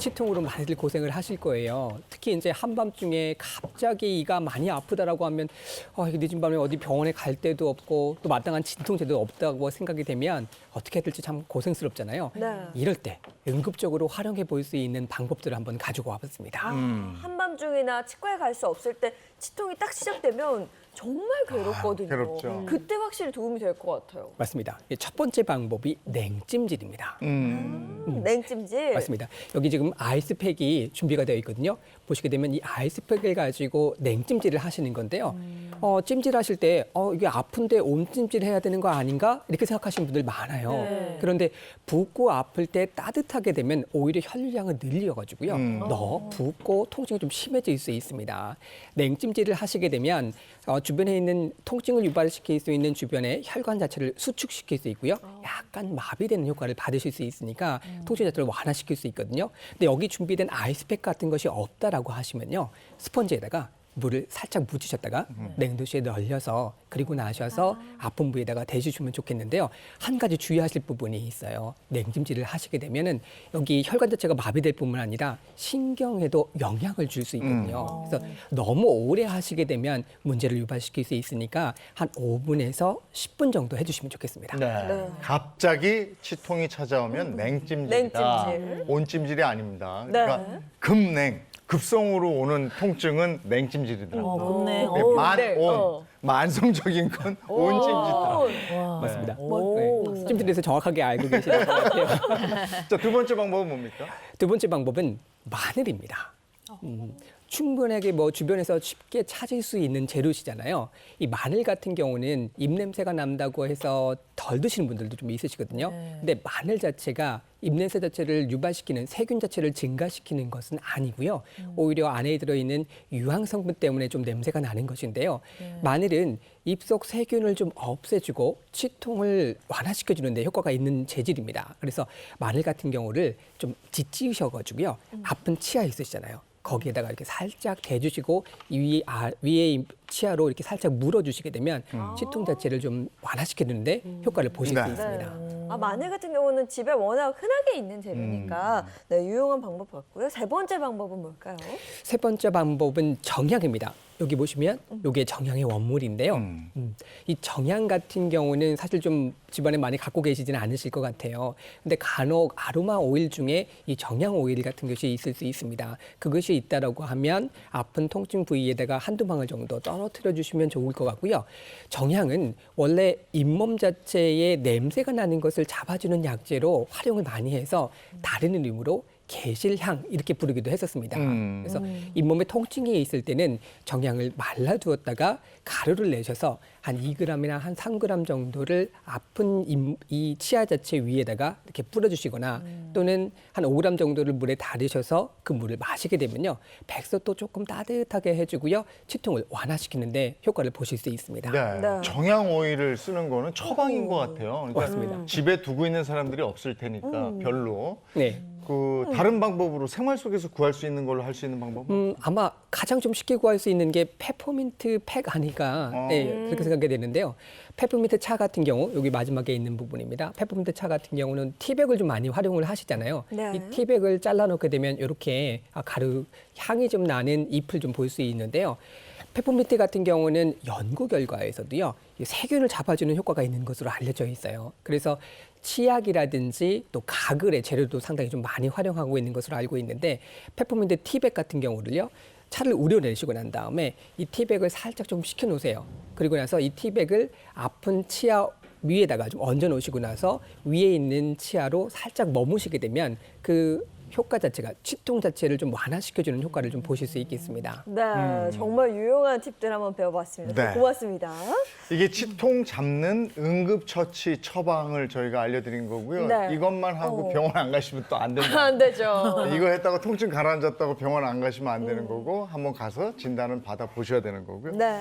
치통으로 많이들 고생을 하실 거예요. 특히 이제 한밤중에 갑자기 이가 많이 아프다라고 하면 이게 늦은 밤에 어디 병원에 갈 데도 없고 또 마땅한 진통제도 없다고 생각이 되면 어떻게 해야 될지 참 고생스럽잖아요. 네. 이럴 때 응급적으로 활용해 볼 수 있는 방법들을 한번 가지고 와봤습니다. 한밤중이나 치과에 갈 수 없을 때 치통이 딱 시작되면 정말 괴롭거든요. 괴롭죠. 그때 확실히 도움이 될 것 같아요. 맞습니다. 첫 번째 방법이 냉찜질입니다. 냉찜질. 맞습니다. 여기 지금 아이스팩이 준비가 되어 있거든요. 보시게 되면 이 아이스팩을 가지고 냉찜질을 하시는 건데요. 찜질하실 때 이게 아픈데 온찜질 해야 되는 거 아닌가? 이렇게 생각하시는 분들 많아요. 네. 그런데 붓고 아플 때 따뜻하게 되면 오히려 혈량을 늘려가지고요. 더 붓고 통증이 좀 심해질 수 있습니다. 냉찜질을 하시게 되면 주변에 있는 통증을 유발시킬 수 있는 주변의 혈관 자체를 수축시킬 수 있고요. 약간 마비되는 효과를 받으실 수 있으니까 통증 자체를 완화시킬 수 있거든요. 근데 여기 준비된 아이스팩 같은 것이 없다라고 하시면요. 스펀지에다가 물을 살짝 묻히셨다가 냉동실에 널려서 그리고 나셔서 아픈 부위에다가 대주시면 좋겠는데요. 한 가지 주의하실 부분이 있어요. 냉찜질을 하시게 되면은 여기 혈관 자체가 마비될 뿐만 아니라 신경에도 영향을 줄 수 있거든요. 그래서 너무 오래 하시게 되면 문제를 유발시킬 수 있으니까 한 5분에서 10분 정도 해주시면 좋겠습니다. 네. 갑자기 치통이 찾아오면 냉찜질이다. 냉찜질. 온찜질이 아닙니다. 네. 그러니까 급냉, 급성으로 오는 통증은 냉찜질이더라고요. 급냉. 네, 오, 만온, 만성적인 건 온찜질이다. 맞습니다. 오. 찜질에서 정확하게 알고 계시는 것 같아요. 자, 두 번째 방법은 뭡니까? 두 번째 방법은 마늘입니다. 충분하게 주변에서 쉽게 찾을 수 있는 재료시잖아요. 이 마늘 같은 경우는 입냄새가 난다고 해서 덜 드시는 분들도 좀 있으시거든요. 근데 마늘 자체가 입냄새 자체를 유발시키는 세균 자체를 증가시키는 것은 아니고요. 오히려 안에 들어있는 유황 성분 때문에 좀 냄새가 나는 것인데요. 마늘은 입속 세균을 좀 없애주고 치통을 완화시켜주는 데 효과가 있는 재질입니다. 그래서 마늘 같은 경우를 좀 짓지으셔가지고요. 아픈 치아 있으시잖아요. 거기에다가 이렇게 살짝 대주시고 위에 치아로 이렇게 살짝 물어주시게 되면 치통 자체를 좀 완화시켜주는데 효과를 보실 수 네. 있습니다. 마늘 같은 경우는 집에 워낙 흔하게 있는 재료니까 네, 유용한 방법 같고요. 세 번째 방법은 뭘까요? 세 번째 방법은 정향입니다. 여기 보시면 이게 정향의 원물인데요. 이 정향 같은 경우는 사실 좀 집안에 많이 갖고 계시지는 않으실 것 같아요. 근데 간혹 아로마 오일 중에 이 정향 오일 같은 것이 있을 수 있습니다. 그것이 있다라고 하면 아픈 통증 부위에다가 한두 방울 정도 떨어뜨려 주시면 좋을 것 같고요. 정향은 원래 잇몸 자체에 냄새가 나는 것을 잡아주는 약재로 활용을 많이 해서 다른 이름으로 개실향 이렇게 부르기도 했었습니다. 그래서 잇몸에 통증이 있을 때는 정향을 말라두었다가 가루를 내셔서 한 2g이나 한 3g 정도를 아픈 이 치아 자체 위에다가 이렇게 뿌려주시거나 또는 한 5g 정도를 물에 달으셔서 그 물을 마시게 되면요. 백서도 조금 따뜻하게 해주고요. 치통을 완화시키는데 효과를 보실 수 있습니다. 네. 네. 정향 오일을 쓰는 거는 처방인 것 같아요. 그러니까 맞습니다. 집에 두고 있는 사람들이 없을 테니까 별로. 네. 다른 방법으로 생활 속에서 구할 수 있는 걸로 할 수 있는 방법은? 아마 가장 좀 쉽게 구할 수 있는 게 페퍼민트 팩 아닐까 네, 그렇게 생각이 되는데요. 페퍼민트 차 같은 경우 여기 마지막에 있는 부분입니다. 페퍼민트 차 같은 경우는 티백을 좀 많이 활용을 하시잖아요. 네. 이 티백을 잘라놓게 되면 이렇게 가루 향이 좀 나는 잎을 좀 볼 수 있는데요. 페퍼민트 같은 경우는 연구 결과에서도요, 이 세균을 잡아주는 효과가 있는 것으로 알려져 있어요. 그래서 치약이라든지 또 가글의 재료도 상당히 좀 많이 활용하고 있는 것으로 알고 있는데 페퍼민트 티백 같은 경우를요, 차를 우려내시고 난 다음에 이 티백을 살짝 좀 식혀 놓으세요. 그리고 나서 이 티백을 아픈 치아 위에다가 좀 얹어 놓으시고 나서 위에 있는 치아로 살짝 머무시게 되면 그 효과 자체가 치통 자체를 좀 완화시켜주는 효과를 좀 보실 수 있겠습니다. 네, 정말 유용한 팁들 한번 배워봤습니다. 네. 고맙습니다. 이게 치통 잡는 응급처치 처방을 저희가 알려드린 거고요. 네. 이것만 하고 병원 안 가시면 또 안 된다. 안 되죠. 이거 했다고 통증 가라앉았다고 병원 안 가시면 안 되는 거고 한번 가서 진단을 받아 보셔야 되는 거고요. 네.